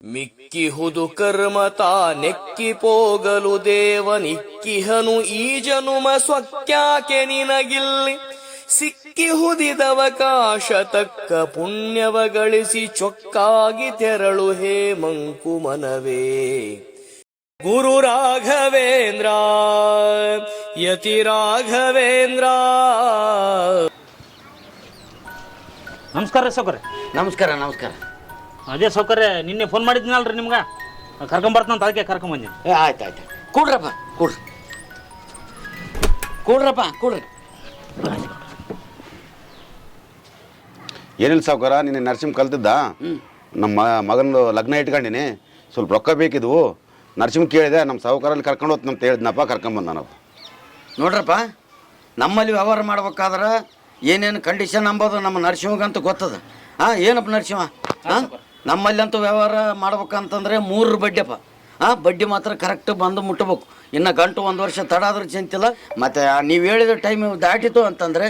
ಮಿಕ್ಕಿಹುದು ಕರ್ಮತ ನೆಕ್ಕಿಪೋಗಲು ದೇವನಿಕ್ಕಿಹನು ಈ ಜನುಮ ಸ್ವಕ್ಯಾಕೆ ನಿನಗಿಲ್ಲಿ ಸಿಕ್ಕಿಹುದಿದವಕಾಶ ತಕ್ಕ ಪುಣ್ಯವ ಗಳಿಸಿ ಚೊಕ್ಕಾಗಿ ತೆರಳು ಹೇ ಮಂಕುಮನವೇ. ಗುರು ರಾಘವೇಂದ್ರ ಯತಿ ರಾಘವೇಂದ್ರ. ನಮಸ್ಕಾರ ಸೌಕರ್ಯ. ನಮಸ್ಕಾರ ನಮಸ್ಕಾರ. ಅದೇ ಸೌಕರ್ಯ ನಿನ್ನೆ ಫೋನ್ ಮಾಡಿದ್ನಲ್ರಿ ನಿಮ್ಗೆ ಕರ್ಕೊಂಬರ್ತಾನಂತ ಅದಕ್ಕೆ ಕರ್ಕೊಂಬಂದಿ. ಆಯ್ತು ಆಯ್ತು ಕೂಡ್ರಪ್ಪ ಕೂಡ್ರಪ್ಪ ಕೂಡ್ರಿ. ಏನಿಲ್ಲ ಸಾವುಕಾರ, ನಿನ್ನೆ ನರ್ಸಿಂಗ್ ಕಲ್ತಿದ್ದ ನಮ್ಮ ಮಗನ ಲಗ್ನ ಇಟ್ಕೊಂಡಿನಿ, ಸ್ವಲ್ಪ ರೊಕ್ಕ ಬೇಕಿದ್ವು. ನರ್ಸಿಂಗ್ ಕೇಳಿದೆ, ನಮ್ಮ ಸಾವುಕಾರಲ್ಲಿ ಕರ್ಕೊಂಡು ಹೋಗ್ತು ಅಂತ ಹೇಳಿದ್ನಪ್ಪ, ಕರ್ಕೊಂಬಂದ ನಾವು. ನೋಡ್ರಪ್ಪ, ನಮ್ಮಲ್ಲಿ ವ್ಯವಹಾರ ಮಾಡ್ಬೇಕಾದ್ರೆ ಏನೇನು ಕಂಡೀಷನ್ ಅಂಬೋದು ನಮ್ಮ ನರಸಿಂಹಗಂತ ಗೊತ್ತದ. ಏನಪ್ಪ ನರಸಿಂಹ, ನಮ್ಮಲ್ಲಿ ಅಂತೂ ವ್ಯವಹಾರ ಮಾಡ್ಬೇಕಂತಂದ್ರೆ 3 ಬಡ್ಡಿಯಪ್ಪ. ಬಡ್ಡಿ ಮಾತ್ರ ಕರೆಕ್ಟ್ ಬಂದು ಮುಟ್ಟಬೇಕು. ಇನ್ನು ಗಂಟು 1 ವರ್ಷ ತಡ ಆದ್ರೆ ಚಿಂತಿಲ್ಲ. ಮತ್ತು ನೀವು ಹೇಳಿದ ಟೈಮ್ ದಾಟಿತು ಅಂತಂದರೆ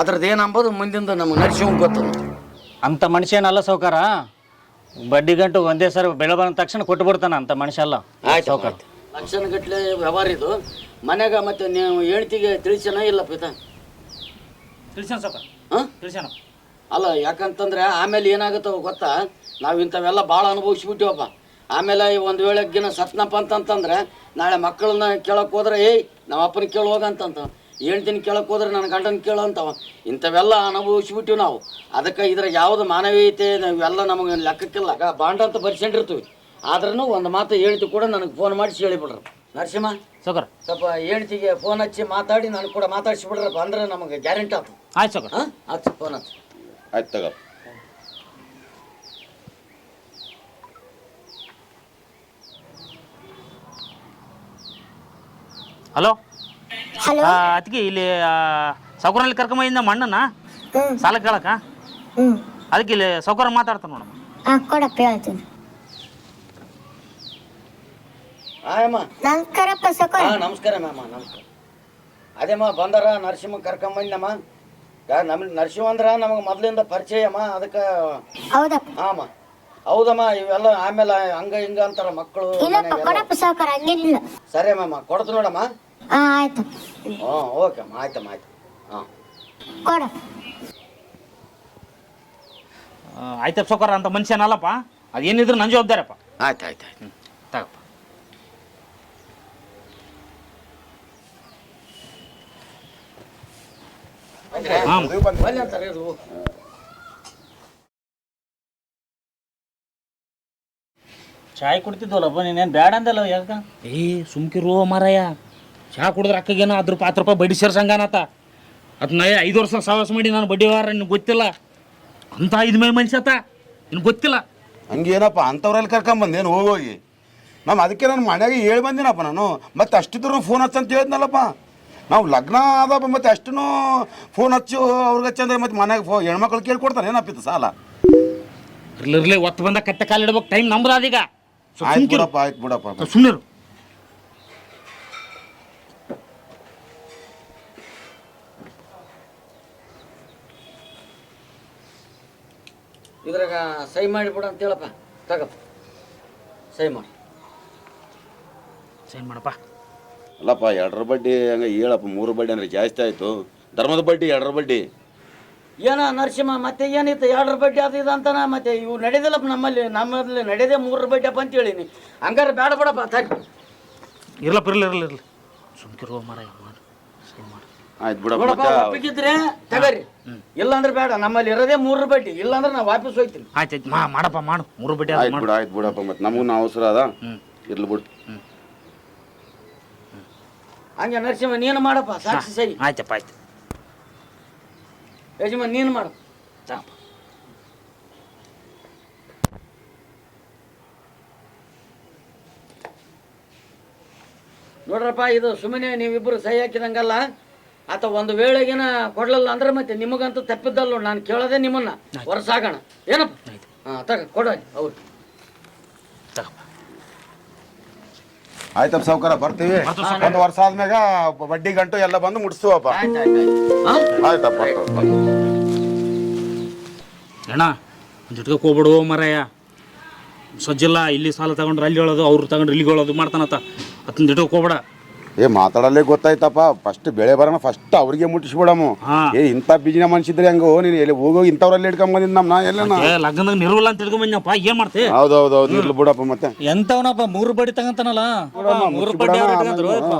ಅದ್ರದ್ದು ಏನಂಬೋದು ಮುಂದಿಂದ ನಮಗೆ ನರಸಿಂಹ ಗೊತ್ತದ. ಅಂಥ ಮನುಷ್ಯ ಏನಲ್ಲ ಸೌಕಾರ, ಬಡ್ಡಿ ಗಂಟು ಒಂದೇ ಸರಿ ಬೆಳೆ ಬಂದ ತಕ್ಷಣ ಕೊಟ್ಟು ಬಿಡ್ತಾನ ಅಂತ ಮನುಷ್ಯ ಅಲ್ಲ. ಆಯ್ತು ಸೌಕಾರ, ಲಕ್ಷಣಗಟ್ಟಲೆ ವ್ಯವಹಾರ ಇದು. ಮನೆಗೆ ಮತ್ತೆ ನೀವು ಹೇಳ್ತಿಗೆ ತಿಳಿಸೋಣ ಇಲ್ಲ ಪಿತ? ತಿಳಿಸ್ಯಾನ ಸೌಕಾರ. ತಿಳಿಸ್ಯಾನ. ಅಲ್ಲ, ಯಾಕಂತಂದ್ರೆ ಆಮೇಲೆ ಏನಾಗುತ್ತವ ಗೊತ್ತಾ, ನಾವು ಇಂಥವೆಲ್ಲ ಭಾಳ ಅನುಭವಿಸ್ಬಿಟ್ಟಿವಪ್ಪ. ಆಮೇಲೆ ಒಂದು ವೇಳೆಗಿನ ಸತ್ನಪ್ಪ ಅಂತಂತಂದ್ರೆ ನಾಳೆ ಮಕ್ಕಳನ್ನ ಕೇಳೋಕೆ ಹೋದ್ರೆ ನಮ್ಮ ಅಪ್ಪನ ಕೇಳಿ ಹೋಗಂತಂತ, ಹೇಳ್ತೀನಿ ಕೇಳೋಕೆ ಹೋದ್ರೆ ನನ್ನ ಗಂಡನ ಕೇಳೋ ಅಂತವ. ಇಂಥವೆಲ್ಲ ಅನುಭವಿಸ್ಬಿಟ್ಟಿವಿ ನಾವು. ಅದಕ್ಕೆ ಇದ್ರ ಯಾವುದು ಮಾನವೀಯತೆ ನಾವೆಲ್ಲ ನಮಗೆ ಲೆಕ್ಕಕ್ಕಿಲ್ಲ. ಬಾಂಡ್ ಅಂತ ಬರ್ಸ್ಕೊಂಡಿರ್ತೀವಿ. ಆದ್ರೂ ಒಂದು ಮಾತು ಹೇಳ್ತಿ ಕೂಡ ನನಗೆ ಫೋನ್ ಮಾಡಿಸಿ ಹೇಳಿಬಿಡ್ರಿ. ನರಸಿಂಹ ಸೌಕರ್, ಸ್ವಲ್ಪ ಹೇಳ್ತಿಗೆ ಫೋನ್ ಹಚ್ಚಿ ಮಾತಾಡಿ ನನಗೆ ಕೂಡ ಮಾತಾಡಿಸಿಬಿಡ್ರಪ್ಪ, ಅಂದ್ರೆ ನಮಗೆ ಗ್ಯಾರಂಟಿ ಆಯ್ತು. ಆಯ್ತು ಸೌಕರ್. ಹಚ್ಚಿ ಫೋನ್ ಹಚ್ಚಿ. ಆಯ್ತು ತಗೋ. ಹಲೋ, ಅದಕ್ಕೆ ಇಲ್ಲಿ ಸೌಕರ್ಯಲ್ಲಿ ಕರ್ಕೊಂಬಂದ ಮಣ್ಣನ ಸಾಲ ಕೇಳಕ್ಕ, ಅದಕ್ಕೆ ಇಲ್ಲಿ ಸೌಕರ್ಯ ಮಾತಾಡ್ತಾನೆ ನೋಡಮ್ಮ. ಕೊಡಪ್ಪ ಹೇಳ್ತೀನಿ. ನಮಸ್ಕಾರಪ್ಪ ಸೌಕರ್ಯ. ನಮಸ್ಕಾರ ಮ್ಯಾಮ, ನಮಸ್ಕಾರ. ಅದೇಮ್ಮ ಬಂದಾರ ನರಸಿಂಹ ಕರ್ಕೊಂಬಂದಮ್ಮ. ನಮ್ಮ ನರಸಿಂಹ ಅಂದ್ರೆ ನಮಗೆ ಮೊದಲಿಂದ ಪರಿಚಯ ಅಮ್ಮ, ಅದಕ್ಕೆ. ಹೌದಪ್ಪ. ಹಾಂ ಹೌದಮ್ಮ, ಇವೆಲ್ಲ ಆಮೇಲೆ ಹಂಗ ಹಿಂಗ ಅಂತಾರ ಮಕ್ಕಳು. ಕೊಡಪ್ಪ ಸೌಕರ್ಯ, ಹಂಗೇನಿಲ್ಲ. ಸರಿ ಮ್ಯಾಮ, ಕೊಡ್ತು ನೋಡಮ್ಮ. ಆಯ್ತು. ಓಕೆ ಅಮ್ಮ, ಆಯ್ತಮ್ಮ, ಆಯ್ತು. ಕೊಡ. ಆಯ್ತಪ್ಪ ಸೌಕರ, ಅಂತ ಮನುಷ್ಯನಲ್ಲಪ್ಪ, ಅದೇನಿದ್ರು ನನ್ನ ಜವಾಬ್ದಾರಪ್ಪ. ಆಯ್ತು ಆಯ್ತು ಆಯ್ತು. ತಗಪ್ಪ. ಅಂತಾರೆ ಇದು. ಚಾಯ್ ಕುಡ್ತಿದ್ವಲ್ಲಪ್ಪ, ನೀನೇನು ಬ್ಯಾಡ ಅಂದಲ್ಲ ಯಾಕ? ಸುಮ್ಕಿರೋ ಮಾರಾಯ, ಚಹಾ ಕುಡಿದ್ರೆ ಅಕ್ಕಗೇನೋ 10 ರೂಪಾಯಿ ಬಡ್ಡಿ ಸೇರ್ಸಂಗಾನತ್ತ. ಅದನ್ನ 5 ವರ್ಷ ಸವಾಸ ಮಾಡಿ ನಾನು ಬಡ್ಡಿ ವ್ಯವಹಾರ ನಿನ್ಗೆ ಗೊತ್ತಿಲ್ಲ ಅಂತ 5 ಮೈ ಮನುಷ್ಯತ ನಿನ್ಗೆ ಗೊತ್ತಿಲ್ಲ. ಹಂಗೇನಪ್ಪ, ಅಂಥವ್ರಲ್ಲಿ ಕರ್ಕೊಂಬಂದೇನು ಹೋಗೋಗಿ. ಅದಕ್ಕೆ ನಾನು ಮನೆಯಾಗೆ ಹೇಳಿ ಬಂದಿನಪ್ಪ ನಾನು. ಮತ್ತೆ ಅಷ್ಟಿದ್ರು ಫೋನ್ ಹಚ್ಚಂತ ಹೇಳಿದ್ನಲ್ಲಪ್ಪ. ನಾವು ಲಗ್ನ ಆದಪ್ಪ, ಮತ್ತೆ ಅಷ್ಟು ಫೋನ್ ಹಚ್ಚು ಅವ್ರಿಗೆ ಹಚ್ಚಂದ್ರೆ ಮತ್ತೆ ಮನೆಗೆ ಹೆಣ್ಮಕ್ಳು ಕೇಳ್ಕೊಡ್ತಾರೆ ಏನಪ್ಪಿತ್ತು ಸಾಲ. ಇರ್ಲಿರ್ಲಿ, ಒತ್ತು ಬಂದ ಕಟ್ಟೆ ಕಾಲಿಡ್ಬೇಕು, ಟೈಮ್ ನಮ್ದಾದೀಗ. ಆಯ್ತು ಬಿಡಪ್ಪ, ಆಯ್ತು ಬಿಡಪ್ಪ, ಸುಮ್ಮನಿರು. ಇದ್ರಾಗ ಸಹಿ ಮಾಡಿಬಿಡು ಅಂತ ಹೇಳಪ್ಪ. ತಗಪ್ಪ, ಸಹಿ ಮಾಡಿ. ಸೈನ್ ಮಾಡಪ್ಪ. ಅಲ್ಲಪ್ಪ, 2 ಬಡ್ಡಿ ಹಂಗೆ ಹೇಳಪ್ಪ. 3 ಬಡ್ಡಿ ಅಂದರೆ ಜಾಸ್ತಿ ಆಯಿತು. ಧರ್ಮದ ಬಡ್ಡಿ 2 ಬಡ್ಡಿ ಏನ ನರಸಿಂಹ, ಮತ್ತೆ ಏನಿತ್ತು 2 ಬಡ್ಡಿ ಅದು ಇದು ಅಂತಾನ. ಮತ್ತೆ ಇವು ನಡೆದಿಲ್ಲಪ್ಪ ನಮ್ಮಲ್ಲಿ ನಡೆದೇ 3 ಬಡ್ಡಿ ಅಪ್ಪ ಅಂತ ಹೇಳಿನಿ. ಹಂಗಾರೆ ಬೇಡ ಬಿಡಪ್ಪ, ತಗ. ಇರ್ಲಪ್ಪ, ಇರ್ಲಿ ಸುಮ್ಕಿರುವ ಮಾರಾಯ, ಮಾಡಿ ಸೈನ್ ಮಾಡಿ. ಆಯ್ತು ಬಿಡಪ್ಪ. ನೋಡಪ್ಪ, ಒಪ್ಪಿಗಿದ್ರೆ ತಗರಿ, ಇಲ್ಲಾಂದ್ರೆ ಬೇಡ. ನಮ್ಮಲ್ಲಿ ಇರೋದೇ 3 ಬಡ್ಡಿ, ಇಲ್ಲಾಂದ್ರೆ ನಾ ವಾಪಸ್ ಹೋಗ್ತೀನಿ. ಆಯ್ತು ಮಾಡಪ್ಪ, ಮಾಡು 3 ಬಡ್ಡಿ. ಆಯ್ತು ಬಿಡಪ್ಪ, ಮತ್ತೆ ನಮಗೂ ಅವಸರ ಅದ. ಇರ್ಲಿ ಬಿಡು. ಹಂಗೆ ನರಸಿಂಹ ನೀನು ಮಾಡಪ್ಪ, ಸಾಕ್ಷಿ ಸಹಿ. ಆಯ್ತಪ್ಪ, ಆಯ್ತು. ಯಜಮಾನ್ ನೀನು ಮಾಡು. ನೋಡ್ರಪ್ಪ, ಇದು ಸುಮ್ಮನೆ ನೀವಿಬ್ಬರು ಸಹಿ ಹಾಕಿದಂಗಲ್ಲ. ಆತ ಒಂದು ವೇಳೆಗಿನ ಕೊಡ್ಲಿಲ್ಲ ಅಂದ್ರೆ ಮತ್ತೆ ನಿಮಗಂತೂ ತಪ್ಪಿದ್ದಲ್ಲ. ನಾನು ಕೇಳೋದೇ ನಿಮ್ಮನ್ನ ವರ್ಷಾಗೋಣ ಏನಪ್ಪ. ತಗ ಕೊಡ ಅವ್ರು. ಆಯ್ತಪ್ಪ ಸಾವುಕಾರ, ಬರ್ತೀವಿ. 1 ವರ್ಷ ಆದ್ಮ್ಯಾಗ ಬಡ್ಡಿ ಗಂಟು ಎಲ್ಲ ಬಂದು ಮುಟ್ಸ್ತುವಪ್ಪ. ಆಯ್ತಪ್ಪ. ಅಣ್ಣ, ಜೊತೆಗೆ ಹೋಗ್ಬಿಡು ಮರಯ್ಯ. ಸಜ್ಜಿಲ್ಲ ಇಲ್ಲಿ ಸಾಲ ತಗೊಂಡ್ರೆ ಅಲ್ಲಿ ಹೇಳೋದು ಅವ್ರು ತಗೊಂಡ್ರೆ ಇಲ್ಲಿಗೆ ಹೇಳೋದು ಮಾಡ್ತಾನತ್ತ ಅದನ್ನ ಇಟ್ಕೋಬೇಡ. ಮಾತಾಡಲ್ಲೇ ಗೊತ್ತಾಯ್ತಪ್ಪ. ಫಸ್ಟ್ ಬೆಳೆ ಬರೋಣ ಫಸ್ಟ್ ಅವ್ರಿಗೆ ಮುಟ್ಟಿಸ್ಬಿಡಮು. ಇಂಥ ಬಿಜಿನ ಮನ್ಸಿದ್ರೆ ಹಂಗ ನೀನು ಎಲ್ಲಿ ಹೋಗೋ ಇಂಥವ್ರಲ್ಲಿ ಇಟ್ಕೊಂಬಂದಿದ್ದು ನಮ್ಮ ಎಲ್ಲ ಲಗ್ನದಾಗ ನಿರ್ವಲ್ಲ ಅಂತ ತಿಳ್ಕೊಂಬಂದಪ್ಪ ಏನ್ ಮಾಡ್ತೆ? ಹೌದೌದು ಇರ್ಲಿ ಬಿಡಪ್ಪ. ಮತ್ತೆ ಎಂತವನಪ್ಪ 3 ಬಡಿ ತಗಂತಾನಲ್ಲ, 3 ಬಡ್ಡಿ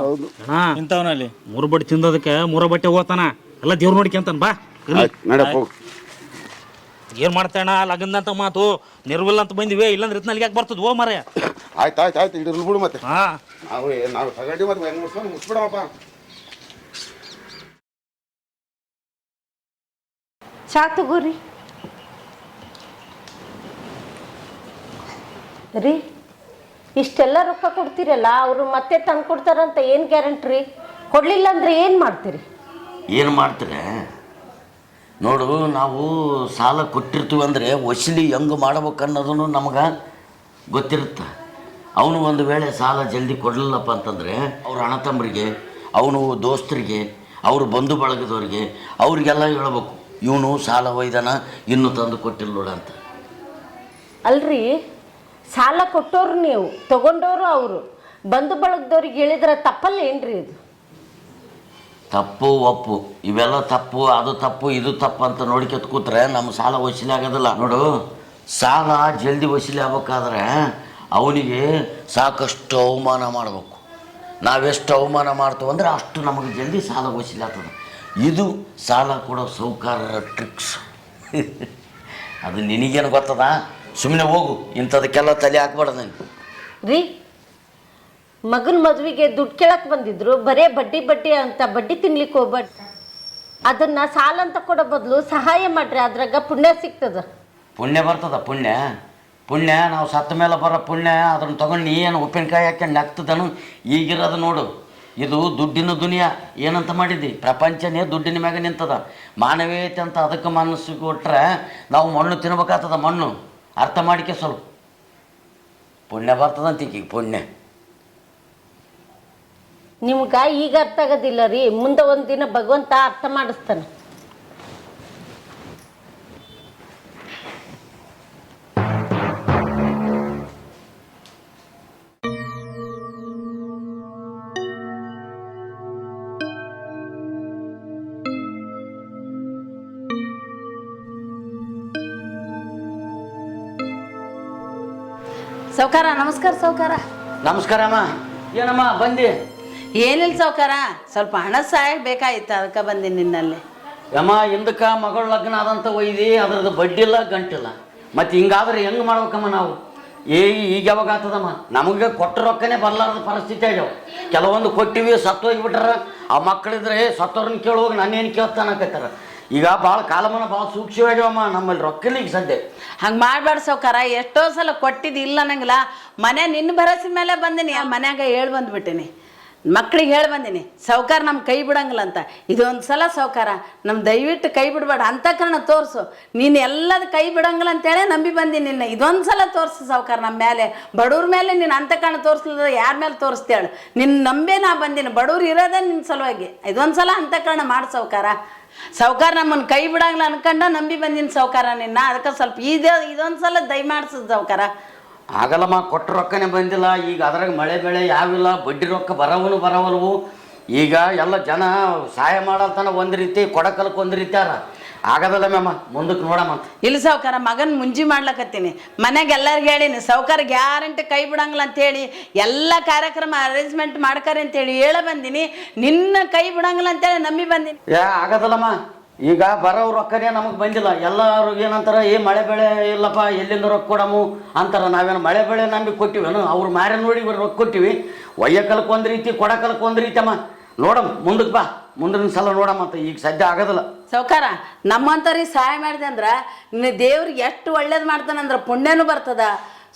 ಇಂಥವನಲ್ಲಿ 3 ಬಡ್ಡಿ ತಿಂದೋದಕ್ಕೆ 3 ಬಟ್ಟೆ ಹೋಗ್ತಾನ ಎಲ್ಲ ದೇವ್ರು ನೋಡ್ಕೊಂತಾನ. ಬಾ ನಡಪ್ಪ. ಏನ್ ಮಾಡ್ತಾಣ ಲಗ್ನದ ಅಂತ ಮಾತು ನಿರ್ವಲ್ಲ ಅಂತ ಬಂದಿವೆ, ಇಲ್ಲಾಂದ್ರೆ ಇತ್ನಲ್ಲಿ ಯಾಕೆ ಬರ್ತದ? ಓ ಮಾರಾಯ ಆಯ್ತು ಇರ್ಲಿ ಬಿಡು. ಮತ್ತೆ ಹಾ ನಾವು ತಗೊಂಡು ಮತ್ತೆ ಮುಗಿಸ್ಬಿಡಮಪ್ಪ. ಚಾ ತಗೋರಿ ರೀ. ಇಷ್ಟೆಲ್ಲ ರೊಕ್ಕ ಕೊಡ್ತೀರಲ್ಲ, ಅವರು ಮತ್ತೆ ತಂದು ಕೊಡ್ತಾರಂತ ಏನು ಗ್ಯಾರಂಟಿ? ಕೊಡಲಿಲ್ಲ ಅಂದರೆ ಏನು ಮಾಡ್ತೀರಿ? ಏನು ಮಾಡ್ತೀರ ನೋಡು, ನಾವು ಸಾಲ ಕೊಟ್ಟಿರ್ತೀವಿ ಅಂದರೆ ವಸೂಲಿ ಹೆಂಗೆ ಮಾಡ್ಬೇಕು ಅನ್ನೋದನ್ನು ನಮಗೆ ಗೊತ್ತಿರುತ್ತೆ. ಅವನು ಒಂದು ವೇಳೆ ಸಾಲ ಜಲ್ದಿ ಕೊಡಲಿಲ್ಲಪ್ಪ ಅಂತಂದರೆ ಅವ್ರ ಅಣ್ಣ ತಮ್ಮರಿಗೆ, ಅವನು ದೋಸ್ತರಿಗೆ, ಅವ್ರ ಬಂಧು ಬಳಗದವ್ರಿಗೆ ಅವ್ರಿಗೆಲ್ಲ ಹೇಳ್ಬೇಕು, ಇವನು ಸಾಲ ಒಯ್ದಾನ ಇನ್ನೂ ತಂದು ಕೊಟ್ಟಿಲ್ಲ ನೋಡ ಅಂತ. ಅಲ್ರಿ, ಸಾಲ ಕೊಟ್ಟೋರು ನೀವು, ತಗೊಂಡವರು ಅವರು, ಬಂಧು ಬಳಗದವ್ರಿಗೆ ಹೇಳಿದ್ರೆ ತಪ್ಪಲ್ಲ ಏನ್ರಿ? ಇದು ತಪ್ಪು ಒಪ್ಪು ಇವೆಲ್ಲ ತಪ್ಪು, ಅದು ತಪ್ಪು ಇದು ತಪ್ಪು ಅಂತ ನೋಡ್ಕೊತ ಕೂತ್ರೆ ನಮ್ಮ ಸಾಲ ವಸೂಲಿ ಆಗೋದಿಲ್ಲ. ನೋಡು, ಸಾಲ ಜಲ್ದಿ ವಸೂಲಿ ಆಗ್ಬೇಕಾದ್ರೆ ಅವನಿಗೆ ಸಾಕಷ್ಟು ಅವಮಾನ ಮಾಡಬೇಕು. ನಾವೆಷ್ಟು ಅವಮಾನ ಮಾಡ್ತೀವಿ ಅಂದರೆ ಅಷ್ಟು ನಮಗೆ ಜಲ್ದಿ ಸಾಲ ವಸೂಲಿ ಆಗ್ತದೆ. ಇದು ಸಾಲ ಕೊಡೋ ಸಾಹುಕಾರರ ಟ್ರಿಕ್ಸ್. ಅದು ನಿನಗೇನು ಗೊತ್ತದ? ಸುಮ್ಮನೆ ಹೋಗು, ಇಂಥದಕ್ಕೆಲ್ಲ ತಲೆ ಹಾಕ್ಬೇಡ ನೀನು. ರೀ, ಮಗನ ಮದುವೆಗೆ ದುಡ್ಡು ಕೇಳಕ್ಕೆ ಬಂದಿದ್ರು, ಬರೇ ಬಡ್ಡಿ ಅಂತ ಬಡ್ಡಿ ತಿನ್ಲಿಕ್ಕೆ ಹೋಗ್ಬೇಡ. ಅದನ್ನ ಸಾಲ ಅಂತ ಕೊಡೋ ಬದಲು ಸಹಾಯ ಮಾಡ್ರಿ, ಅದ್ರಾಗ ಪುಣ್ಯ ಸಿಗ್ತದ. ಪುಣ್ಯ ಬರ್ತದ? ಪುಣ್ಯ ನಾವು ಸತ್ತ ಮೇಲೆ ಬರೋ ಪುಣ್ಯ. ಅದನ್ನು ತೊಗೊಂಡು ನೀ ಏನು ಉಪ್ಪಿನಕಾಯಿ ಹಾಕ್ಯಂಡು ನಗ್ತದನು? ಈಗಿರೋದು ನೋಡು, ಇದು ದುಡ್ಡಿನ ದುನಿಯಾ. ಏನಂತ ಮಾಡಿದ್ದಿ? ಪ್ರಪಂಚನೇ ದುಡ್ಡಿನ ಮ್ಯಾಗ ನಿಂತದ. ಮಾನವೀಯತೆ ಅಂತ ಅದಕ್ಕೆ ಮನಸ್ಸು ಕೊಟ್ಟರೆ ನಾವು ಮಣ್ಣು ತಿನ್ಬೇಕಾಗ್ತದ. ಮಣ್ಣು ಅರ್ಥ ಮಾಡಿಕೆ ಸ್ವಲ್ಪ. ಪುಣ್ಯ ಬರ್ತದಂತ ಈಗ ಪುಣ್ಯ. ನಿಮ್ಗೆ ಈಗ ಅರ್ಥ ಆಗೋದಿಲ್ಲ ರೀ, ಮುಂದೆ ಒಂದು ದಿನ ಭಗವಂತ ಅರ್ಥ ಮಾಡಿಸ್ತಾನೆ. ಸೌಕಾರ ನಮಸ್ಕಾರ. ಸೌಕಾರ ನಮಸ್ಕಾರಮ್ಮ. ಏನಮ್ಮ ಬಂದಿ? ಏನಿಲ್ಲ ಸೌಕಾರ, ಸ್ವಲ್ಪ ಹಣ ಸಹಾಯ ಬೇಕಾಗಿತ್ತು, ಅದಕ್ಕೆ ಬಂದೀನಿ ನಿನ್ನಲ್ಲಿ. ಯಮ್ಮ, ಹಿಂದಕ್ಕೆ ಮಗಳ ಲಗ್ನ ಆದಂಥ ಒಯ್ದು ಅದ್ರದ್ದು ಬಡ್ಡಿಲ್ಲ ಗಂಟಿಲ್ಲ. ಮತ್ತು ಹಿಂಗಾದ್ರೆ ಹೆಂಗೆ ಮಾಡ್ಬೇಕಮ್ಮ ನಾವು? ಈಗ ಯಾವಾಗ ಆಗ್ತದಮ್ಮ? ನಮಗೆ ಕೊಟ್ಟ ರೊಕ್ಕನೇ ಬರಲಾರ್ದ ಪರಿಸ್ಥಿತಿ ಆಗ್ಯಾವ. ಕೆಲವೊಂದು ಕೊಟ್ಟಿವಿ, ಸತ್ತೋಗಿಬಿಟ್ರ. ಆ ಮಕ್ಕಳಿದ್ರೆ ಸತ್ತವ್ರನ್ನ ಕೇಳುವಾಗ ನಾನೇನು ಕೇಳ್ತಾನಕತ್ತಾರ. ಈಗ ಭಾಳ ಕಾಲಮಾನ ಭಾಳ ಸೂಕ್ಷ್ಮವಾಗ್ಯಾವಮ್ಮ ನಮ್ಮಲ್ಲಿ ರೊಕ್ಕಲಿ ಈಗ ಸದ್ಯ. ಹಂಗೆ ಮಾಡಬೇಡ ಸೌಕಾರ, ಎಷ್ಟೋ ಸಲ ಕೊಟ್ಟಿದ್ದು ಇಲ್ಲ ನಂಗಿಲ್ಲ. ಮನೆ ನಿನ್ನ ಭರವಸೆ ಮೇಲೆ ಬಂದೀನಿ, ಆ ಮನ್ಯಾಗ ಹೇಳಿ ಬಂದುಬಿಟ್ಟಿನಿ, ಮಕ್ಳಿಗೆ ಹೇಳಿ ಬಂದೀನಿ, ಸೌಕಾರ ನಮ್ಮ ಕೈ ಬಿಡಂಗಿಲ್ಲ ಅಂತ. ಇದೊಂದು ಸಲ ಸೌಕಾರ ನಮ್ಮ ದಯವಿಟ್ಟು ಕೈ ಬಿಡಬೇಡ, ಅಂತಃಕರಣ ತೋರಿಸು. ನೀನು ಎಲ್ಲದ ಕೈ ಬಿಡಂಗಿಲ್ಲ ಅಂತೇಳಿ ನಂಬಿ ಬಂದೀನಿ ನಿನ್ನ. ಇದೊಂದು ಸಲ ತೋರಿಸು ಸೌಕಾರ, ನಮ್ಮ ಮೇಲೆ, ಬಡವ್ರ ಮೇಲೆ ನೀನು ಅಂತಃಕರಣ ತೋರಿಸ್ಲಿಲ್ಲ ಯಾರ ಮೇಲೆ ತೋರಿಸ್ತೇಳು? ನಿನ್ನ ನಂಬೇ ನಾ ಬಂದೀನಿ, ಬಡವ್ರು ಇರೋದೇ ನಿನ್ನ ಸಲುವಾಗಿ. ಇದೊಂದು ಸಲ ಅಂತಃಕರಣ ಮಾಡಿ ಸೌಕಾರ. ಸೌಕಾರ ನಮ್ಮನ್ನು ಕೈ ಬಿಡಂಗಿಲ್ಲ ಅನ್ಕೊಂಡ ನಂಬಿ ಬಂದೀನಿ ಸೌಕಾರ ನಿನ್ನ. ಅದಕ್ಕೆ ಸ್ವಲ್ಪ ಇದೊಂದು ಸಲ ದಯಮಾಡ್ಸೋದು ಸೌಕಾರ. ಆಗಲ್ಲಮ್ಮ, ಕೊಟ್ಟ ರೊಕ್ಕನೇ ಬಂದಿಲ್ಲ. ಈಗ ಅದ್ರಾಗ ಮಳೆ ಬೆಳೆ ಯಾವಿಲ್ಲ, ಬಡ್ಡಿ ರೊಕ್ಕ ಬರವಲ್ವು. ಈಗ ಎಲ್ಲ ಜನ ಸಹಾಯ ಮಾಡಲ್ತಾನ ಒಂದು ರೀತಿ, ಕೊಡಕಲ್ಕ ಒಂದು ರೀತಿ ಅರ. ಆಗದಲ್ಲ ಮ್ಯಾಮ, ಮುಂದಕ್ಕೆ ನೋಡಮ್ಮ. ಇಲ್ಲ ಸೌಕಾರ, ಮಗನ ಮುಂಜಿ ಮಾಡ್ಲಕತ್ತೀನಿ, ಮನೆಗೆ ಎಲ್ಲರಿಗೆ ಹೇಳೀನಿ, ಸೌಕಾರ ಗ್ಯಾರಂಟಿ ಕೈ ಬಿಡಂಗಿಲ್ಲ ಅಂತೇಳಿ ಎಲ್ಲ ಕಾರ್ಯಕ್ರಮ ಅರೇಂಜ್ಮೆಂಟ್ ಮಾಡ್ತಾರೆ ಅಂತೇಳಿ ಹೇಳ ಬಂದೀನಿ. ನಿನ್ನ ಕೈ ಬಿಡಂಗಿಲ್ಲ ಅಂತೇಳಿ ನಂಬಿ ಬಂದೀನಿ. ಆಗದಲ್ಲಮ್ಮ, ಈಗ ಬರೋ ರೊಕ್ಕನೇ ನಮಗೆ ಬಂದಿಲ್ಲ. ಎಲ್ಲರೂ ಏನಂತಾರೆ, ಮಳೆ ಬೆಳೆ ಇಲ್ಲಪ್ಪ, ಎಲ್ಲಿಂದ ರೊಕ್ಕ ಕೊಡಮು ಅಂತಾರೆ. ನಾವೇನು ಮಳೆ ಬೆಳೆ ನಂಬಿ ಕೊಟ್ಟಿವೇನು? ಅವ್ರು ಮಾರ ನೋಡಿ ರೊಕ್ಕ ಕೊಟ್ಟಿವಿ. ಒಯ್ಯಕಲ್ಕ ಒಂದು ರೀತಿ, ಕೊಡಕಲ್ಕ ಒಂದು ರೀತಿ ಅಮ್ಮ. ನೋಡಮ್ಮ, ಮುಂದಕ್ಕೆ ಬಾ, ಮುಂದಿನ ಸಲ ನೋಡಮ್ಮ ಅಂತ. ಈಗ ಸದ್ಯ ಆಗೋದಿಲ್ಲ ಸೌಕಾರ. ನಮ್ಮಂತವ್ರಿಗೆ ಸಹಾಯ ಮಾಡಿದೆ ಅಂದ್ರೆ ದೇವ್ರಿಗೆ ಎಷ್ಟು ಒಳ್ಳೇದು ಮಾಡ್ತಾನಂದ್ರೆ ಪುಣ್ಯನೂ ಬರ್ತದ,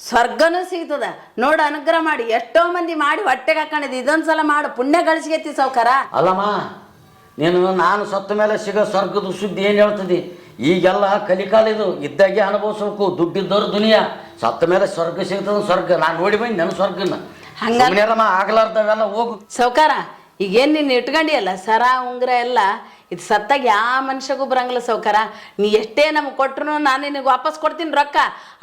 ಸ್ವರ್ಗನೂ ಸಿಗ್ತದ. ನೋಡು, ಅನುಗ್ರಹ ಮಾಡಿ. ಎಷ್ಟೋ ಮಂದಿ ಮಾಡಿ ಹೊಟ್ಟೆಗೆ ಹಾಕೊಂಡಿದ್ದು, ಇದೊಂದು ಸಲ ಮಾಡು, ಪುಣ್ಯ ಗಳಿಸ್ಕೈತಿ ಸೌಕಾರ. ಅಲ್ಲಮ್ಮ, ನೀನು ನಾನು ಸತ್ತ ಮೇಲೆ ಸಿಗೋ ಸ್ವರ್ಗದ ಸುದ್ದಿ ಏನು ಹೇಳ್ತದೆ? ಈಗೆಲ್ಲ ಕಲಿಕಾಲ ಇದು, ಇದ್ದಾಗೆ ಅನುಭವಿಸ್ಬೇಕು. ದುಡ್ಡಿದ್ದವ್ರು ದುನಿಯಾ, ಸತ್ತ ಮೇಲೆ ಸ್ವರ್ಗ ಸಿಗ್ತದ. ಸ್ವರ್ಗ ನಾನು ನೋಡಿ ಬಂದು ನನ್ನ ಸ್ವರ್ಗನ ಹಂಗಮ್ಮ ಆಗ್ಲಾರ್ದವೆಲ್ಲ ಹೋಗು ಸೌಕಾರ. ಈಗೇನು ನೀನು ಇಟ್ಕೊಂಡಿಯಲ್ಲ ಸರ ಉಂಗುರ ಎಲ್ಲ, ಇದು ಸತ್ತಾಗ ಯಾವ ಮನುಷ್ಯಗೂ ಬರಂಗಿಲ್ಲ ಸೌಕಾರ. ನೀ ಎಷ್ಟೇ ನಮ್ಗೆ ಕೊಟ್ರು ನಾನು ನಿನಗೆ ವಾಪಸ್ ಕೊಡ್ತೀನಿ ರೊಕ್ಕ,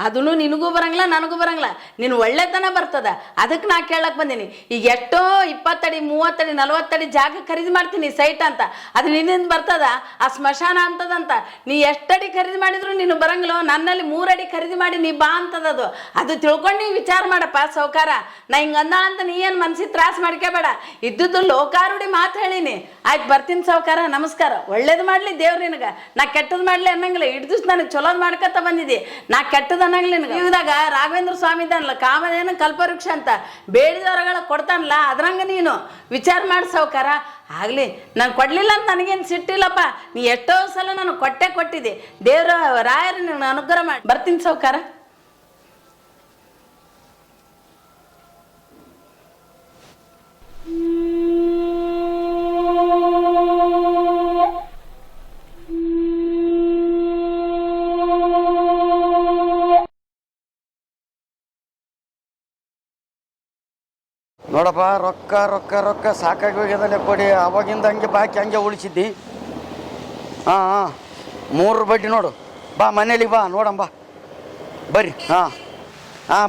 ಅದನ್ನು ನಿನಗೂ ಬರಂಗಿಲ್ಲ ನನಗೂ ಬರಂಗಿಲ್ಲ. ನೀನು ಒಳ್ಳೆತನ ಬರ್ತದ, ಅದಕ್ಕೆ ನಾ ಕೇಳಕ್ಕೆ ಬಂದೀನಿ. ಈಗ ಎಷ್ಟೋ 20 ಅಡಿ 30 ಅಡಿ 40 ಅಡಿ ಜಾಗ ಖರೀದಿ ಮಾಡ್ತೀನಿ ಸೈಟ್ ಅಂತ, ಅದು ನಿನ್ನಿಂದ ಬರ್ತದ? ಆ ಸ್ಮಶಾನ ಅಂತದಂತ. ನೀ ಎಷ್ಟಡಿ ಖರೀದಿ ಮಾಡಿದ್ರು ನೀನು ಬರಂಗಿಲ್ಲ. ನನ್ನಲ್ಲಿ 3 ಅಡಿ ಖರೀದಿ ಮಾಡಿ ನೀ ಬಾ ಅಂತದದು. ಅದು ತಿಳ್ಕೊಂಡು ನೀ ವಿಚಾರ ಮಾಡಪ್ಪ ಸೌಕಾರ. ನಾ ಹಿಂಗೆ ಅಂದ ಅಂತ ನೀ ಏನು ಮನ್ಸಿಗೆ ತ್ರಾಸ ಮಾಡ್ಕೋಬೇಡ. ಇದ್ದದ್ದು ಲೋಕಾರುಡಿ ಮಾತು ಹೇಳಿನಿ. ಆಯ್ತು ಬರ್ತೀನಿ ಸೌಕಾರ, ನಮಸ್ಕಾರ. ಒಳ್ಳೇದು ಮಾಡಲಿ ದೇವ್ರು ನಿನಗೆ. ನಾ ಕೆಟ್ಟದ್ದು ಮಾಡಲಿ ಅನ್ನಂಗಿಲ್ಲ. ಇಡ್ ದಿವ್ಸ ನನಗೆ ಚಲೋದು ಮಾಡ್ಕೊತ ಬಂದಿದ್ದಿ. ನಾ ಕೆಟ್ಟದ್ದು ಅನ್ನಂಗಿಲ್ಲ ನಿನಗೆ. ಇವಾಗ ರಾಘವೇಂದ್ರ ಸ್ವಾಮಿ ಇದ್ದಾನಲ್ಲ, ಕಾಮಧೇನು ಕಲ್ಪವೃಕ್ಷ ಅಂತ, ಬೇಡಿದವರಗಳ ಕೊಡ್ತಾನಲ್ಲ, ಅದ್ರಂಗ ನೀನು ವಿಚಾರ ಮಾಡಿ ಸೌಕಾರ. ಆಗಲಿ, ನಾನು ಕೊಡಲಿಲ್ಲ ಅಂತ ನನಗೇನು ಸಿಟ್ಟಿಲ್ಲಪ್ಪ. ನೀ ಎಷ್ಟೋ ಸಲ ನಾನು ಕೊಟ್ಟಿದ್ದೆ. ದೇವ್ರ ರಾಯರು ನಿನಗೆ ಅನುಗ್ರಹ ಮಾಡಿ. ಬರ್ತೀನಿ ಸೌಕಾರ. ನೋಡಪ್ಪ, ರೊಕ್ಕ ರೊಕ್ಕ ರೊಕ್ಕ ಸಾಕಾಗಿ ಹೋಗ್ಯದಲ್ಲ ಕೊಡಿ. ಅವಾಗಿಂದ ಹಂಗೆ ಬಾಕಿ ಹಂಗೆ ಉಳಿಸಿದ್ದಿ. ಹಾಂ 3 ಬಡ್ಡಿ ನೋಡು. ಬಾ ಮನೇಲಿಗೆ ಬಾ ನೋಡಮ್ಮ, ಬಾ ಬರ್ರಿ.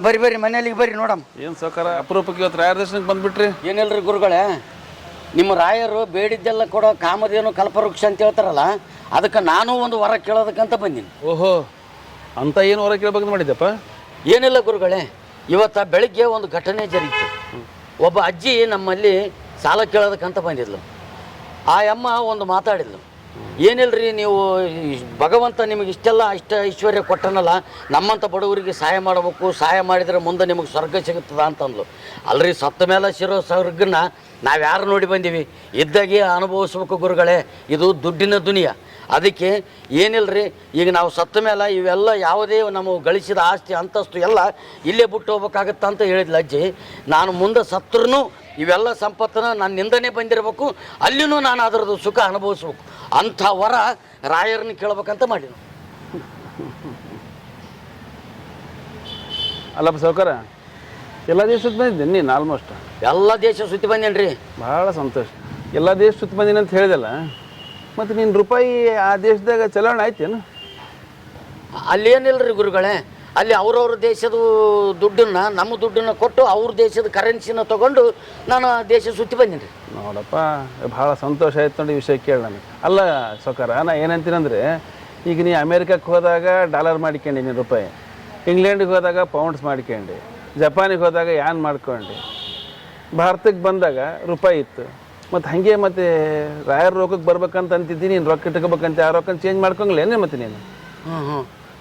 ಬರ್ರಿ ಮನೇಲಿಗೆ ಬರ್ರಿ ನೋಡಮ್ಮ. ಏನು ಸೌಕಾರ ಅಪರೂಪಕ್ಕೆ ಇವತ್ತು ರಾಯರ ದರ್ಶನಕ್ಕೆ ಬಂದ್ಬಿಟ್ರಿ? ಏನಿಲ್ರಿ ಗುರುಗಳೇ, ನಿಮ್ಮ ರಾಯರು ಬೇಡಿದ್ದೆಲ್ಲ ಕೊಡೋ ಕಾಮಧೇನು ಕಲ್ಪವೃಕ್ಷ ಅಂತ ಹೇಳ್ತಾರಲ್ಲ, ಅದಕ್ಕೆ ನಾನು ಒಂದು ವರ ಕೇಳೋದಕ್ಕಂತ ಬಂದೀನಿ. ಓಹೋ, ಅಂತ ಏನು ಹೊರ ಕೇಳ್ಬೇಕು ಮಾಡಿದ್ದಪ್ಪ? ಏನಿಲ್ಲ ಗುರುಗಳೇ, ಇವತ್ತು ಬೆಳಿಗ್ಗೆ ಒಂದು ಘಟನೆ ಜರುಗಿತು. ಒಬ್ಬ ಅಜ್ಜಿ ನಮ್ಮಲ್ಲಿ ಸಾಲ ಕೇಳೋದಕ್ಕಂತ ಬಂದಿದ್ಲು. ಆ ಅಮ್ಮ ಒಂದು ಮಾತಾಡಿದ್ಲು. ಏನಿಲ್ರಿ, ನೀವು ಭಗವಂತ ನಿಮಗೆ ಇಷ್ಟ ಐಶ್ವರ್ಯ ಕೊಟ್ಟನಲ್ಲ, ನಮ್ಮಂಥ ಬಡವರಿಗೆ ಸಹಾಯ ಮಾಡಬೇಕು, ಸಹಾಯ ಮಾಡಿದರೆ ಮುಂದೆ ನಿಮಗೆ ಸ್ವರ್ಗ ಸಿಗುತ್ತದ ಅಂತಂದ್ಲು. ಅಲ್ರಿ, ಸತ್ತ ಮೇಲೆ ಸಿರೋ ಸ್ವರ್ಗನ ನಾವು ಯಾರು ನೋಡಿ ಬಂದೀವಿ? ಇದ್ದಾಗೆ ಅನುಭವಿಸ್ಬೇಕು ಗುರುಗಳೇ. ಇದು ದುಡ್ಡಿನ ದುನಿಯಾ. ಅದಕ್ಕೆ ಏನಿಲ್ರಿ, ಈಗ ನಾವು ಸತ್ತ ಮೇಲೆ ಇವೆಲ್ಲ ಯಾವುದೇ ನಾವು ಗಳಿಸಿದ ಆಸ್ತಿ ಅಂತಸ್ತು ಎಲ್ಲ ಇಲ್ಲೇ ಬಿಟ್ಟು ಹೋಗ್ಬೇಕಾಗತ್ತ ಅಂತ ಹೇಳಿದ್ಲು ಅಜ್ಜಿ. ನಾನು ಮುಂದೆ ಸತ್ರೂ ಇವೆಲ್ಲ ಸಂಪತ್ತನ್ನು ನನ್ನಿಂದನೇ ಬಂದಿರಬೇಕು, ಅಲ್ಲಿನೂ ನಾನು ಅದರದ್ದು ಸುಖ ಅನುಭವಿಸ್ಬೇಕು. ಅಂಥ ವರ ರಾಯರನ್ನ ಕೇಳ್ಬೇಕಂತ ಮಾಡಿ. ಅಲ್ಲಪ್ಪ ಸೌಕಾರ, ಎಲ್ಲ ದೇಶ ಸುತ್ತ ಬಂದಿದ್ದೀನಿ ನೀನು? ಆಲ್ಮೋಸ್ಟ್ ಎಲ್ಲ ದೇಶ ಸುತ್ತಿ ಬಂದೇನು ರೀ. ಭಾಳ ಸಂತೋಷ. ಎಲ್ಲ ದೇಶ ಸುತ್ತ ಬಂದೀನಿ ಅಂತ ಹೇಳಿದಲ್ಲ, ಮತ್ತು ನೀನು ರೂಪಾಯಿ ಆ ದೇಶದಾಗ ಚಲಾವಣೆ ಆಯ್ತೇನು? ಅಲ್ಲೇನಿಲ್ಲ ರೀ ಗುರುಗಳೇ, ಅಲ್ಲಿ ಅವ್ರವ್ರ ದೇಶದ ದುಡ್ಡನ್ನು ನಮ್ಮ ದುಡ್ಡನ್ನು ಕೊಟ್ಟು ಅವ್ರ ದೇಶದ ಕರೆನ್ಸಿನ ತೊಗೊಂಡು ನಾನು ದೇಶ ಸುತ್ತಿ ಬಂದೀನಿ ರೀ. ನೋಡಪ್ಪ, ಭಾಳ ಸಂತೋಷ ಆಯ್ತು ನೋಡಿ ವಿಷಯ ಕೇಳಿ ನನಗೆ. ಅಲ್ಲ ಸೌಕಾರ, ನಾ ಏನಂತೀನಂದರೆ, ಈಗ ನೀ ಅಮೇರಿಕಕ್ಕೆ ಹೋದಾಗ ಡಾಲರ್ ಮಾಡ್ಕೊಂಡು ನೀನು ರೂಪಾಯಿ, ಇಂಗ್ಲೆಂಡಿಗೆ ಹೋದಾಗ ಪೌಂಡ್ಸ್ ಮಾಡ್ಕೊಂಡು, ಜಪಾನಿಗೆ ಹೋದಾಗ ಯಾನ್ ಮಾಡ್ಕೊಂಡು, ಭಾರತಕ್ಕೆ ಬಂದಾಗ ರೂಪಾಯಿ ಇತ್ತು. ಮತ್ತು ಹಾಗೆ ಮತ್ತೆ ರಾಯರ ರೊಕ್ಕಕ್ಕೆ ಬರ್ಬೇಕಂತ ಅಂತಿದ್ದೀನಿ, ನೀನು ರೊಕ್ಕ ಇಟ್ಕೋಬೇಕಂತ ಆ ರೊಕ್ಕನ ಚೇಂಜ್ ಮಾಡ್ಕೊಂಗ್ಲೇನೆ ಮತ್ತೆ ನೀನು?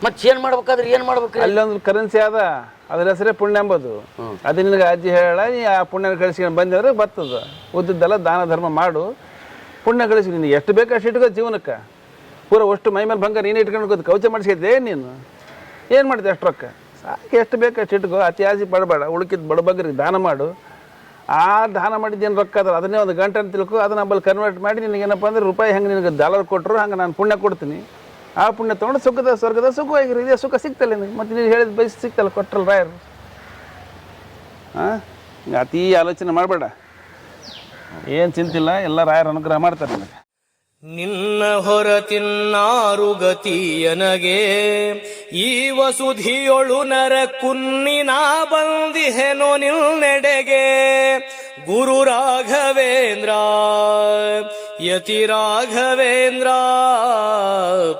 ಮತ್ತೆ ಚೇಂಜ್ ಮಾಡ್ಬೇಕಾದ್ರೆ ಏನು ಮಾಡ್ಬೇಕು? ಅಲ್ಲೊಂದು ಕರೆನ್ಸಿ ಅದ, ಅದ್ರ ಹೆಸರೇ ಪುಣ್ಯ ಎಂಬುದು. ಅದು ನಿನಗೆ ಅಜ್ಜಿ ಹೇಳ, ನೀ ಆ ಪುಣ್ಯ ಕಳಿಸ್ಕೊಂಡು ಬಂದಿದ್ರೆ ಬರ್ತದ. ಉದ್ದದ್ದೆಲ್ಲ ದಾನ ಧರ್ಮ ಮಾಡು, ಪುಣ್ಯ ಕಳಿಸಿ. ನಿನಗೆ ಎಷ್ಟು ಬೇಕು ಅಷ್ಟು ಇಟ್ಕೋ ಜೀವನಕ್ಕೆ. ಪೂರ ಅಷ್ಟು ಮೈ ಮೇಲೆ ಭಂಗ ನೀನು ಇಟ್ಕೊಂಡು ಹೋಗೋದು ಕೌಚ ಮಾಡಿಸ್ಕೈತೆ ನೀನು? ಏನು ಮಾಡ್ತೀವಿ ಅಷ್ಟು ರೊಕ್ಕ? ಸಾಕು, ಎಷ್ಟು ಬೇಕು ಅಷ್ಟು ಇಟ್ಕೋ, ಅತಿ ಆಸೆ ಪಡಬೇಡ. ಉಳ್ಕಿದ್ದು ಬಡಬಗ್ರಿಗೆ ದಾನ ಮಾಡು. ಆ ದಾನ ಮಾಡಿದ್ದೇನು ರೊಕ್ಕ ಅದ್ರ ಅದನ್ನೇ ಒಂದು ಗಂಟೆ ಅಂತ ತಿಳ್ಕೊ, ಅದನ್ನ ನಂಬಲ್ಲಿ ಕನ್ವರ್ಟ್ ಮಾಡಿ ನಿನಗೇನಪ್ಪ ಅಂದ್ರೆ ರೂಪಾಯಿ ಹೆಂಗೆ ನಿನಗೆ ಡಾಲರ್ ಕೊಟ್ಟರು ಹಂಗೆ ನಾನು ಪುಣ್ಯ ಕೊಡ್ತೀನಿ. ಆ ಪುಣ್ಯ ತೊಗೊಂಡು ಸುಖದ ಸ್ವರ್ಗದ ಸುಖವಾಗಿರಿ. ಇದೇ ಸುಖ ಸಿಗ್ತಲ್ಲ ನಿನಗೆ. ಮತ್ತು ನೀನು ಹೇಳಿದ ಬಯಸಿ ಸಿಗ್ತಲ್ಲ, ಕೊಟ್ಟರಲ್ಲ ರಾಯರು. ಅತೀ ಆಲೋಚನೆ ಮಾಡಬೇಡ, ಏನು ಚಿಂತಿಲ್ಲ, ಎಲ್ಲ ರಾಯರ ಅನುಗ್ರಹ ಮಾಡ್ತಾರೆ ನಿನಗೆ. ನಿನ್ನ ಹೊರತಿನ್ನಾರು ಗತಿಯನಗೆ ಈ ವಸುಧಿಯೊಳು ನರ ಕುನ್ನಿನ ಬಂದಿಹೆನೋ ನಿಲ್ನೆಡೆಗೆ. ಗುರು ರಾಘವೇಂದ್ರ ಯತಿ ರಾಘವೇಂದ್ರ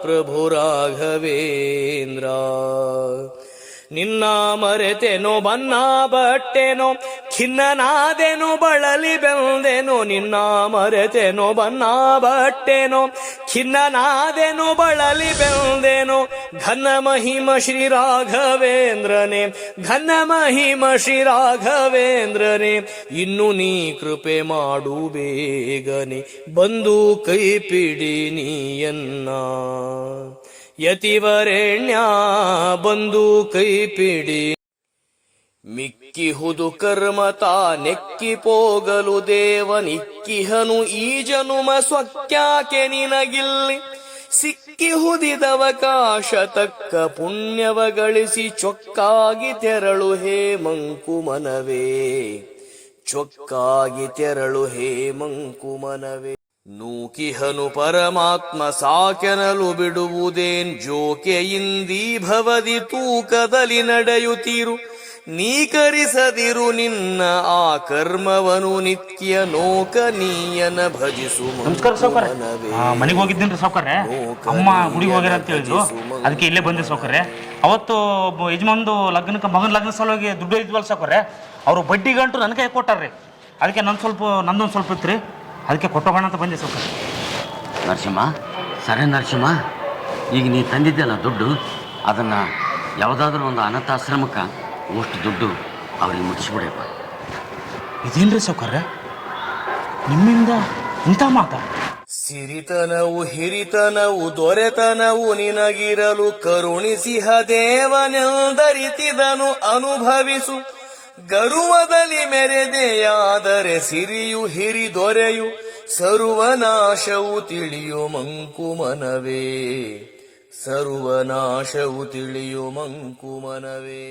ಪ್ರಭು ರಾಘವೇಂದ್ರ. ನಿನ್ನ ಮರೆತೆನೋ ಬನ್ನ ಬಟ್ಟೆನೋ ಖಿನ್ನನಾದೆನು ಬಳಲಿ ಬೆಂದೆನು. ನಿನ್ನ ಮರೆತೆನೋ ಬನ್ನ ಬಟ್ಟೆನೋ ಖಿನ್ನನಾದೆನು ಬಳಲಿ ಬೆಂದೆನು. ಘನ ಮಹಿಮ ಶ್ರೀ ರಾಘವೇಂದ್ರನೇ, ಘನ ಮಹಿಮ ಶ್ರೀ ರಾಘವೇಂದ್ರನೇ. ಇನ್ನು ನೀ ಕೃಪೆ ಮಾಡು ಬೇಗನೆ, ಬಂದು ಕೈ ಪಿಡಿ ನೀಯನ್ನ. ಯತಿವರೆಣ್ಯ ಬಂದು ಕೈ ಪಿಡಿ. ಮಿಕ್ಕಿಹುದು ಕರ್ಮತ ನೆಕ್ಕಿ ಪೋಗಲು ದೇವನಿಕ್ಕಿಹನು ಈ ಜನುಮ ಸ್ವಕ್ಯಾಕೆ ನಿನಗಿಲ್ಲಿ. ಸಿಕ್ಕಿಹುದಿದವಕಾಶ ತಕ್ಕ ಪುಣ್ಯವ ಗಳಿಸಿ ಚೊಕ್ಕಾಗಿ ತೆರಳು ಹೇ ಮಂಕುಮನವೇ. ಚೊಕ್ಕಾಗಿ ತೆರಳು ಹೇ ಮಂಕುಮನವೇ. ನೂಕಿಹನು ಪರಮಾತ್ಮ ಸಾಕೆನಲು ಬಿಡುವುದೇನ್ ಜೋಕೆಯಿಂದೀ ಭವದಿ ತೂಕದಲ್ಲಿ ನಡೆಯುತ್ತೀರು ನೀಕರಿಸದಿರು ನಿನ್ನ ಆ ಕರ್ಮವನು ನಿತ್ಯ ನೋಕನೀಯನ ಭಜಿಸು ನಮಸ್ಕಾರ ಸಾವ್ಕಾರ. ಮನೆಗೆ ಹೋಗಿದ್ದೀನಿ ಸಾವ್ಕಾರ್ರೆ. ಅಮ್ಮ ಗುಡಿಗೆ ಹೋಗ್ಯಾರ ಅಂತ ಹೇಳಿದ್ರು, ಅದಕ್ಕೆ ಇಲ್ಲೇ ಬಂದೆ ಸಾವ್ಕಾರ್ರೆ. ಅವತ್ತು ಯಜಮಾನ್ದು ಲಗ್ನಕ್ಕೆ ಮಗನ ಲಗ್ನ ಸಲುವಾಗಿ ದುಡ್ಡು ಇದ್ವಲ್ಲ ಸಾವ್ಕಾರ್ರೆ, ಅವರು ಬಡ್ಡಿ ಗಂಟು ನನ್ನ ಕೈ ಕೊಟ್ಟಾರ್ರಿ. ಅದಕ್ಕೆ ನಂದೊಂದು ಸ್ವಲ್ಪ ಇತ್ತು, ಅದಕ್ಕೆ ಕೊಟ್ಟೋಗೋಣ ಅಂತ ಬಂದೆ ಸಾವ್ಕಾರ. ನರಸಿಂಹ, ಸರಿ ನರಸಿಂಹ, ಈಗ ನೀ ತಂದಿದ್ದೆಲ್ಲ ದುಡ್ಡು, ಅದನ್ನು ಯಾವುದಾದ್ರೂ ಒಂದು ಅನಾಥಾಶ್ರಮಕ್ಕೆ ಅಷ್ಟು ದುಡ್ಡು ಅವ್ರಿಗೆ ಮುಟ್ಟಿಸ್ಬಿಡಪ್ಪ. ಇದೇನ್ರಿ ಸಾವ್ಕಾರ್ರೆ, ನಿಮ್ಮಿಂದ ಇಂಥ ಮಾತಾ? ಸಿರಿತನವು ಹಿರಿತನವು ದೊರೆತನವು ನಿನಗಿರಲು ಕರುಣಿಸಿಹ ದೇವನೆಂದರಿತಿದನು ಅನುಭವಿಸು. ಗರುವದಲ್ಲಿ ಮೆರೆದೆಯಾದರೆ ಸಿರಿಯು ಹಿರಿ ದೊರೆಯು ಸರ್ವನಾಶವು ತಿಳಿಯೋ ಮಂಕುಮನವೇ, ಸರ್ವನಾಶವು ತಿಳಿಯೋ ಮಂಕುಮನವೇ.